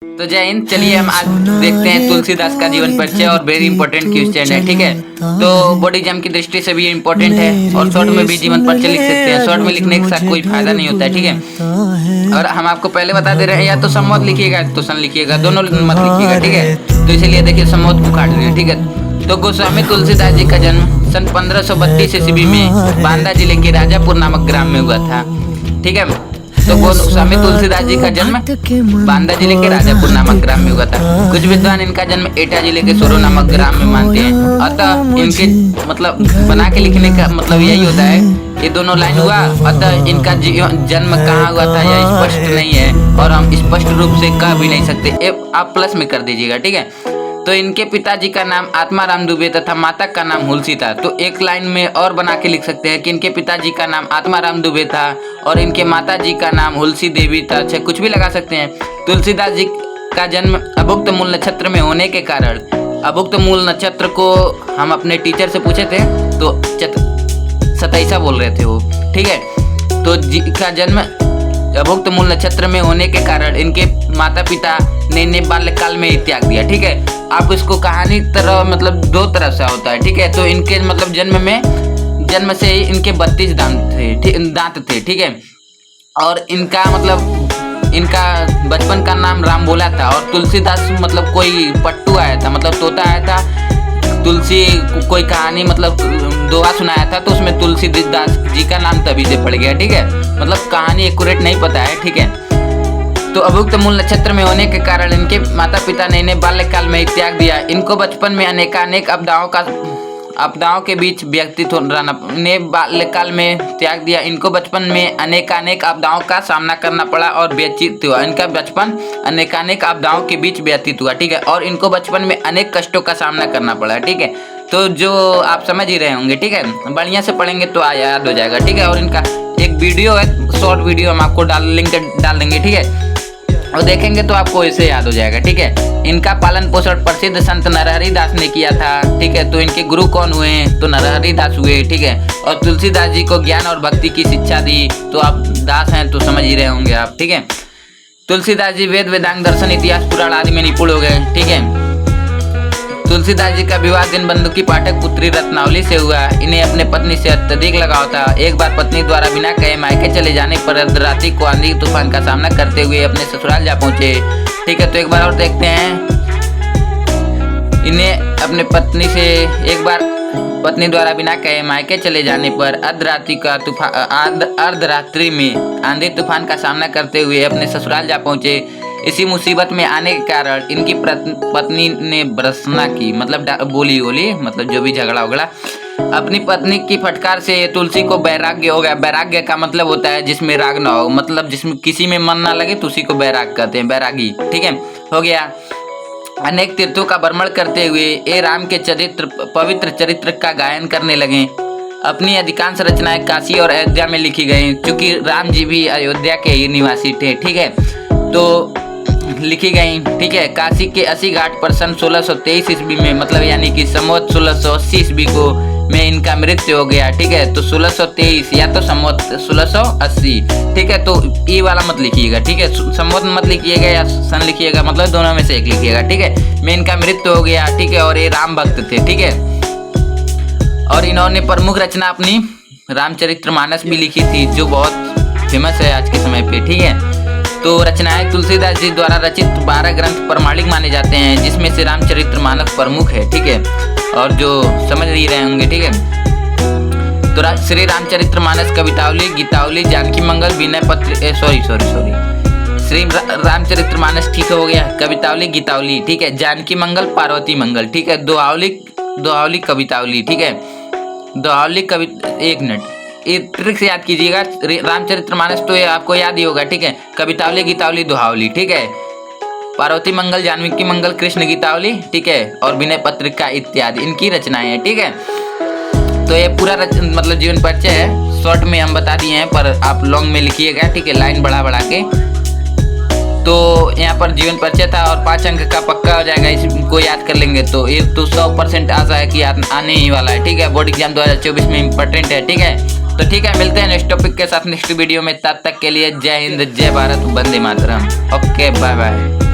तो जय हिंद। चलिए हम आज देखते हैं तुलसीदास का जीवन परिचय और वेरी इंपॉर्टेंट क्वेश्चन है, ठीक है। तो बोर्ड एग्जाम की दृष्टि से भी इम्पोर्टेंट है और शॉर्ट में भी जीवन परिचय लिख सकते हैं। शॉर्ट में लिखने के साथ कोई फायदा नहीं होता है, ठीक है। और हम आपको पहले बता दे रहे हैं, या तो सम्मोद लिखिएगा तो सन लिखिएगा, दोनों मत लिखिएगा, ठीक है। तो इसीलिए देखिए सम्मोद को काट रहे हैं, ठीक है। तो गोस्वामी तुलसीदास जी का जन्म सन 1532 ईस्वी में बांदा जिले के राजापुर नामक ग्राम में हुआ था, ठीक है। तो गोस्वामी तुलसीदास जी का जन्म बांदा जिले के राजापुर नामक ग्राम में हुआ था। कुछ विद्वान इनका जन्म एटा जिले के सोरो नामक ग्राम में मानते हैं। अतः इनके मतलब बना के लिखने का मतलब यही होता है, ये दोनों लाइन हुआ। अतः इनका जन्म कहाँ हुआ था यह स्पष्ट नहीं है और हम स्पष्ट रूप से कह भी नहीं सकते। आप प्लस में कर दीजिएगा, ठीक है। तो इनके पिताजी का नाम आत्माराम दुबे तथा माता का नाम हुलसी था। तो एक लाइन में और बना के लिख सकते हैं कि इनके पिताजी का नाम आत्माराम दुबे था और इनके माता जी का नाम हुलसी देवी था। अच्छा, कुछ भी लगा सकते हैं। तुलसीदास जी का जन्म अभुक्त मूल नक्षत्र में होने के कारण, अभुक्त मूल नक्षत्र को हम अपने टीचर से पूछे थे तो सतैसा बोल रहे थे वो, ठीक है। तो जी का जन्म अभुक्त मूल नक्षत्र में होने के कारण इनके माता पिता ने बाल्यकाल में ही त्याग दिया, ठीक है। आप इसको कहानी तरह मतलब दो तरह से होता है, ठीक है। तो इनके मतलब जन्म से ही इनके 32 दांत थे, ठीक है। और इनका मतलब इनका बचपन का नाम राम बोला था। और तुलसीदास मतलब कोई पट्टू आया था, मतलब तोता आया था, तुलसी कोई कहानी मतलब दोहा सुनाया था, तो उसमें तुलसीदास जी का नाम तभी से पड़ गया, ठीक है। मतलब कहानी एक्यूरेट नहीं पता है, ठीक है। तो अभुक्त मूल नक्षत्र में होने के कारण इनके माता पिता ने इन्हें बाल्यकाल में ही त्याग दिया। इनको बचपन में अनेकानेक आपदाओं के बीच व्यतीत रहना, इन्हें बाल्यकाल में त्याग दिया। इनको बचपन में अनेकानेक आपदाओं का सामना करना पड़ा और व्यतीत हुआ। इनका बचपन अनेकानेक आपदाओं के बीच व्यतीत हुआ, ठीक है। और इनको बचपन में अनेक कष्टों का सामना करना पड़ा, ठीक है। तो जो आप समझ ही रहे होंगे, ठीक है। बढ़िया से पढ़ेंगे तो याद हो जाएगा, ठीक है। और इनका एक वीडियो है, शॉर्ट वीडियो, हम आपको लिंक डाल देंगे, ठीक है। और देखेंगे तो आपको इसे याद हो जाएगा, ठीक है। इनका पालन पोषण प्रसिद्ध संत नरहरि दास ने किया था, ठीक है। तो इनके गुरु कौन हुए? तो नरहरि दास हुए, ठीक है। और तुलसीदास जी को ज्ञान और भक्ति की शिक्षा दी। तो आप दास हैं तो समझ ही रहे होंगे आप, ठीक है। तुलसीदास जी वेद वेदांग दर्शन इतिहास पुराण आदि में निपुण हो गए, ठीक है। तुलसीदास जी का विवाह दीनबंधु की पाठक पुत्री रत्नावली से हुआ। इन्हें अपने पत्नी से अत्यधिक लगाव था। एक बार पत्नी द्वारा बिना कहे मायके चले जाने पर अर्धरात्रि को आंधी तूफान का सामना करते हुए अपने ससुराल जा पहुंचे, ठीक है। तो एक बार और देखते हैं। इन्हें अपने पत्नी से एक बार पत्नी द्वारा बिना कहे मायके चले जाने पर अर्धरात्रि में आंधी तूफान का सामना करते हुए अपने ससुराल जा पहुंचे। इसी मुसीबत में आने के कारण इनकी पत्नी ने भर्त्सना की, मतलब बोली मतलब जो भी झगड़ा वगड़ा। अपनी पत्नी की फटकार से तुलसी को वैराग्य हो गया। वैराग्य का मतलब होता है जिसमें राग ना हो, मतलब जिसमें किसी में मन ना लगे तो उसी को वैराग कहते हैं, वैरागी, ठीक है। हो गया। अनेक तीर्थों का भ्रमण करते हुए ये राम के पवित्र चरित्र का गायन करने लगे। अपनी अधिकांश रचनाएं काशी और अयोध्या में लिखी गई, क्योंकि राम जी भी अयोध्या के ही निवासी थे, ठीक है। तो लिखी गई, ठीक है। काशी के 80 घाट पर सन 1623 ईस्वी में, मतलब यानी कि संवत 1680 ईस्वी को में इनका मृत्यु हो गया, ठीक है। तो 1623 या तो संवत 1680, ठीक है। तो ये वाला मत लिखिएगा, ठीक है। संवत मत लिखिएगा या सन लिखिएगा, मतलब दोनों में से एक लिखिएगा, ठीक है। में इनका मृत्यु हो गया, ठीक है। और ये राम भक्त थे, ठीक है। और इन्होंने प्रमुख रचना अपनी रामचरितमानस भी लिखी थी, जो बहुत फेमस है आज के समय पे, ठीक है। तो रचनाएं तुलसीदास जी द्वारा रचित 12 ग्रंथ प्रमाणिक माने जाते हैं, जिसमें से रामचरितमानस प्रमुख है, ठीक है। और जो समझ ही रहे होंगे, ठीक है। तो श्री रामचरितमानस, कवितावली, गीतावली, जानकी मंगल, विनय पत्र, सॉरी श्री रामचरितमानस, ठीक हो गया। कवितावली, गीतावली, ठीक है। जानकी मंगल, पार्वती मंगल, ठीक है। दोहावली, कवितावली, ठीक है। दोहावली एक मिनट, ये ट्रिक से याद कीजिएगा। रामचरितमानस तो ये आपको याद ही होगा, ठीक है। कवितावली, गीतावली, दोहावली, ठीक है। पार्वती मंगल, जानकी मंगल, कृष्ण गीतावली, ठीक है। और विनय पत्रिका इत्यादि इनकी रचनाएं हैं, ठीक है। तो ये पूरा मतलब जीवन परिचय है, शॉर्ट में हम बता दिए हैं, पर आप लॉन्ग में लिखिएगा, ठीक है, लाइन बढ़ा के। तो यहाँ पर जीवन परिचय था और 5 अंक का पक्का हो जाएगा, इसको याद कर लेंगे तो ये तो 100% आशा है कि आने ही वाला है, ठीक है। बोर्ड एग्जाम 2024 में इम्पोर्टेंट है, ठीक है। तो ठीक है, मिलते हैं नेक्स्ट टॉपिक के साथ नेक्स्ट वीडियो में। तब तक के लिए जय हिंद, जय भारत, वंदे मातरम। Okay, bye bye.